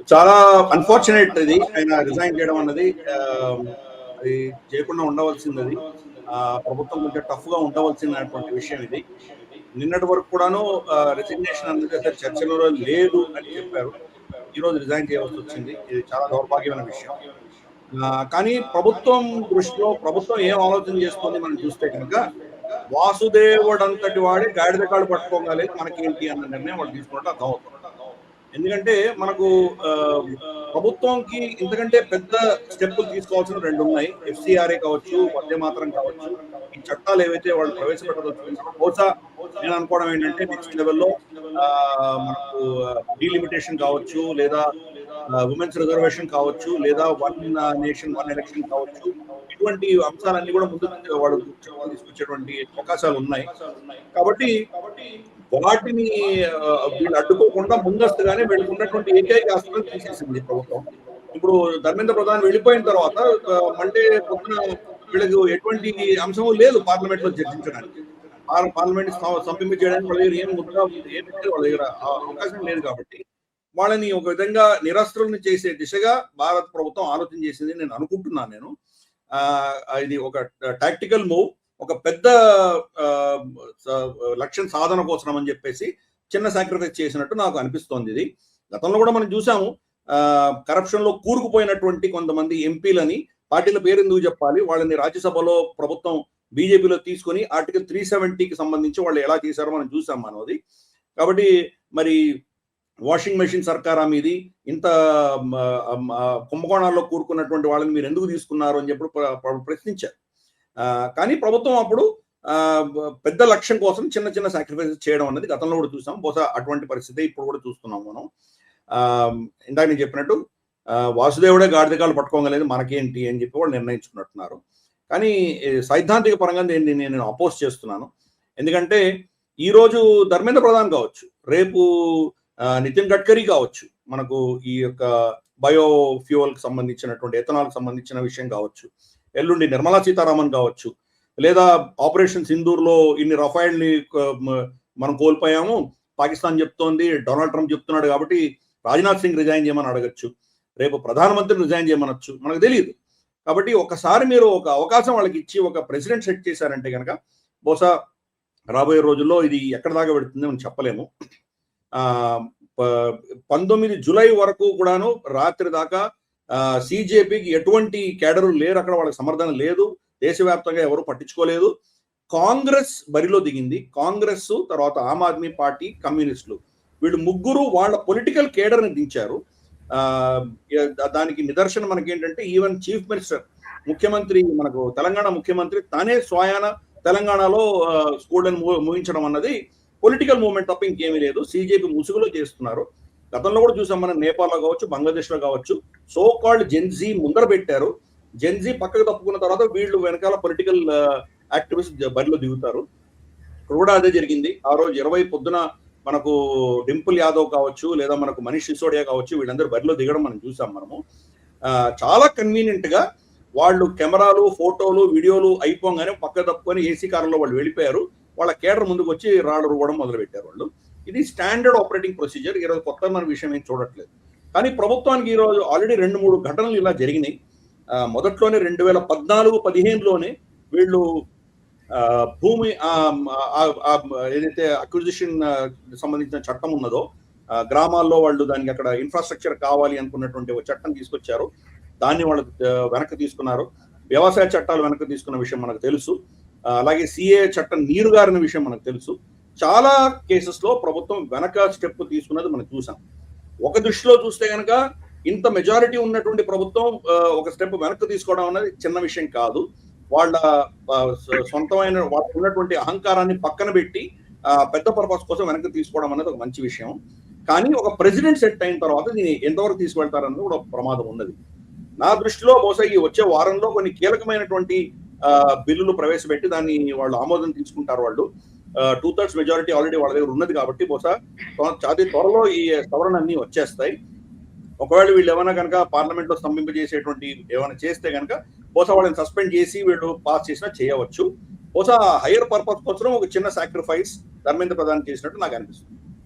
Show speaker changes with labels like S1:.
S1: చాలా అన్ఫార్చునేట్ ఇది ఆయన రిజైన్ చేయడం అన్నది. అది చేయకుండా ఉండవలసింది. అది ప్రభుత్వం కొంచెం టఫ్ గా ఉండవలసినటువంటి విషయం ఇది. నిన్నటి వరకు కూడాను రిజిగ్నేషన్ అన్నది అసలు చర్చలలో లేదు అని చెప్పారు. ఈ రోజు రిజైన్ చేయవలసి వచ్చింది. ఇది చాలా దౌర్భాగ్యమైన విషయం. కానీ ప్రభుత్వం దృష్టిలో ప్రభుత్వం ఏం ఆలోచన చేస్తుంది మనం చూస్తే కనుక, వాసుదేవుడంతటి వాడే గాడిద కాళ్ళు పట్టుకోగలేదు మనకేంటి అన్న నిర్ణయం వాళ్ళు తీసుకున్నట్టు అర్థం అవుతుంది. ఎందుకంటే మనకు ప్రభుత్వంకి ఇంతకంటే పెద్ద స్టెప్పులు తీసుకోవాల్సిన రెండు ఉన్నాయి. ఎఫ్సిఆర్ఏ కావచ్చు, వందే మాతరం కావచ్చు, ఈ చట్టాలు ఏవైతే వాళ్ళు ప్రవేశపెట్టదలుచుకున్నారో బహుశా నేను అనుకోవడం ఏంటంటే నెక్స్ట్ లెవెల్లో మనకు డీలిమిటేషన్ కావచ్చు, లేదా ఉమెన్స్ రిజర్వేషన్ కావచ్చు, లేదా వన్ నేషన్ వన్ ఎలక్షన్ కావచ్చు, ఇటువంటి అంశాలన్నీ కూడా ముందు వాళ్ళు తీసుకొచ్చేటువంటి అవకాశాలు ఉన్నాయి. కాబట్టి వాటిని వీళ్ళు అడ్డుకోకుండా ముందస్తుగానే వీళ్ళకి ఉన్నటువంటి ఏకైక ఆస్తులను తీసేసింది ప్రభుత్వం. ఇప్పుడు ధర్మేంద్ర ప్రధాన్ వెళ్ళిపోయిన తర్వాత అంటే పొద్దున వీళ్ళకి ఎటువంటి అంశము లేదు పార్లమెంట్ లో చర్చించడానికి. పార్లమెంట్ సంపింప చేయడానికి వాళ్ళ దగ్గర ఏం ముద్ర వాళ్ళ దగ్గర అవకాశం లేదు. కాబట్టి వాళ్ళని ఒక విధంగా నిరస్త్రులను చేసే దిశగా భారత ప్రభుత్వం ఆలోచన చేసింది నేను అనుకుంటున్నాను. నేను ఇది ఒక టాక్టికల్ మూవ్, ఒక పెద్ద లక్ష్యం సాధన కోసం అని చెప్పేసి చిన్న సాక్రిఫైస్ చేసినట్టు నాకు అనిపిస్తోంది. ఇది గతంలో కూడా మనం చూసాము. కరప్షన్ లో కూరుకుపోయినటువంటి కొంతమంది ఎంపీలని, పార్టీల పేరు ఎందుకు చెప్పాలి, వాళ్ళని రాజ్యసభలో ప్రభుత్వం బీజేపీలో తీసుకొని ఆర్టికల్ 370కి సంబంధించి వాళ్ళు ఎలా చేశారో మనం చూసాం మనది. కాబట్టి మరి వాషింగ్ మెషిన్ సర్కారా మీది, ఇంత కుంభకోణాల్లో కూరుకున్నటువంటి వాళ్ళని మీరు ఎందుకు తీసుకున్నారు అని చెప్పి ప్రశ్నించారు. కానీ ప్రభుత్వం అప్పుడు పెద్ద లక్ష్యం కోసం చిన్న చిన్న సాక్రిఫైసెస్ చేయడం అనేది గతంలో కూడా చూసాం. బహుశా అటువంటి పరిస్థితి ఇప్పుడు కూడా చూస్తున్నాం మనం. ఇందాక నేను చెప్పినట్టు వాసుదేవుడే గాడిదకాలు పట్టుకోగలేదు మనకేంటి అని చెప్పి వాళ్ళు నిర్ణయించుకున్నట్టున్నారు. కానీ సైద్ధాంతిక పరంగా నేను అపోజ్ చేస్తున్నాను. ఎందుకంటే ఈరోజు ధర్మేంద్ర ప్రధాన్ కావచ్చు, రేపు నితిన్ గడ్కరీ కావచ్చు, మనకు ఈ యొక్క బయో ఫ్యూయల్ కి సంబంధించినటువంటి ఎథనాల్ కి సంబంధించిన విషయం కావచ్చు, ఎల్లుండి నిర్మలా సీతారామన్ కావచ్చు, లేదా ఆపరేషన్ సింధూర్ లో ఇన్ని రఫైల్ని మనం కోల్పోయాము, పాకిస్తాన్ చెప్తోంది, డొనాల్డ్ ట్రంప్ చెప్తున్నాడు కాబట్టి రాజ్నాథ్ సింగ్ రిజైన్ చేయమని అడగచ్చు, రేపు ప్రధానమంత్రిని రిజైన్ చేయమనొచ్చు, మనకు తెలియదు. కాబట్టి ఒకసారి మీరు ఒక అవకాశం వాళ్ళకి ఇచ్చి ఒక ప్రెసిడెంట్ సెట్ చేశారంటే కనుక బహుశా రాబోయే రోజుల్లో ఇది ఎక్కడ దాకా పెడుతుంది మనం చెప్పలేము. 19 జూలై వరకు కూడాను రాత్రి దాకా సిజేపీకి ఎటువంటి కేడరు లేరు, అక్కడ వాళ్ళకి సమర్థన లేదు, దేశవ్యాప్తంగా ఎవరు పట్టించుకోలేదు. కాంగ్రెస్ బరిలో దిగింది. కాంగ్రెస్ తర్వాత ఆమ్ ఆద్మీ పార్టీ, కమ్యూనిస్టులు, వీళ్ళు ముగ్గురు వాళ్ళ పొలిటికల్ కేడర్ని దించారు. దానికి నిదర్శనం మనకి ఏంటంటే ఈవెన్ చీఫ్ మినిస్టర్, ముఖ్యమంత్రి, మనకు తెలంగాణ ముఖ్యమంత్రి తానే స్వయాన తెలంగాణలో స్కూళ్ళని ముగించడం అన్నది పొలిటికల్ మూవ్మెంట్ తప్ప ఇంకేమీ లేదు. సిజేపీ ముసుగులో చేస్తున్నారు. గతంలో కూడా చూసాం మనం, నేపాల్లో కావచ్చు, బంగ్లాదేశ్లో కావచ్చు, సో కాల్డ్ జెన్జీ ముందర పెట్టారు. జెన్జీ పక్కకు తప్పుకున్న తర్వాత వీళ్ళు వెనకాల పొలిటికల్ యాక్టివిస్ట్ బరిలో దిగుతారు. ఇక్కడ కూడా అదే జరిగింది. ఆ రోజు 20 పొద్దున మనకు డింపుల్ యాదవ్ కావచ్చు, లేదా మనకు మనీష్ సిసోడియా కావచ్చు, వీళ్ళందరూ బరిలో దిగడం మనం చూసాం మనము. చాలా కన్వీనియంట్ గా వాళ్ళు కెమెరాలు, ఫోటోలు, వీడియోలు అయిపోగానే పక్క తప్పుకొని ఏసీ కారులో వాళ్ళు వెళ్ళిపోయారు. వాళ్ళ కేడర్ ముందుకు వచ్చి రాళ్ళు రువ్వడం మొదలు పెట్టారు వాళ్ళు. ఇది స్టాండర్డ్ ఆపరేటింగ్ ప్రొసీజర్. ఈరోజు కొత్త మన విషయం ఏం చూడట్లేదు. కానీ ప్రభుత్వానికి ఈరోజు ఆల్రెడీ 2-3 ఘటనలు ఇలా జరిగినాయి. మొదట్లోనే 2014-15లోనే వీళ్ళు భూమి ఏదైతే అక్విజిషన్ సంబంధించిన చట్టం ఉన్నదో, గ్రామాల్లో వాళ్ళు దానికి అక్కడ ఇన్ఫ్రాస్ట్రక్చర్ కావాలి అనుకున్నటువంటి ఒక చట్టం తీసుకొచ్చారు. దాన్ని వాళ్ళు వెనక్కి తీసుకున్నారు. వ్యవసాయ చట్టాలు వెనక్కి తీసుకున్న విషయం మనకు తెలుసు. అలాగే సిఏ చట్టం నీరుగారిన విషయం మనకు తెలుసు. చాలా కేసెస్ లో ప్రభుత్వం వెనక స్టెప్ తీసుకున్నది మనం చూసాం. ఒక దృష్టిలో చూస్తే కనుక ఇంత మెజారిటీ ఉన్నటువంటి ప్రభుత్వం ఒక స్టెప్ వెనక్కి తీసుకోవడం అనేది చిన్న విషయం కాదు. వాళ్ళ సొంతమైన వాళ్ళకు ఉన్నటువంటి అహంకారాన్ని పక్కన పెట్టి పెద్ద పర్పస్ కోసం వెనక్కి తీసుకోవడం అనేది ఒక మంచి విషయం. కానీ ఒక ప్రెసిడెంట్ సెట్ అయిన తర్వాత దీన్ని ఎంతవరకు తీసుకువెళ్తారన్నది కూడా ప్రమాదం ఉన్నది. నా దృష్టిలో బహుశా ఈ వచ్చే వారంలో కొన్ని కీలకమైనటువంటి బిల్లులు ప్రవేశపెట్టి దాన్ని వాళ్ళు ఆమోదం తీసుకుంటారు. వాళ్ళు 2/3 మెజారిటీ ఆల్రెడీ వాళ్ళ దగ్గర ఉన్నది కాబట్టి బహుశా అతి త్వరలో ఈ సవరణ అన్ని వచ్చేస్తాయి. ఒకవేళ వీళ్ళు ఏమైనా కనుక పార్లమెంట్ లో స్తంభింపజేసేటువంటి ఏమైనా చేస్తే కనుక బహుశా వాళ్ళని సస్పెండ్ చేసి వీళ్ళు పాస్ చేసినా చేయవచ్చు. బహుశా హైయర్ పర్పస్ కోసం ఒక చిన్న సాక్రిఫైస్ ధర్మేంద్ర ప్రధాన్ చేసినట్టు నాకు అనిపిస్తుంది.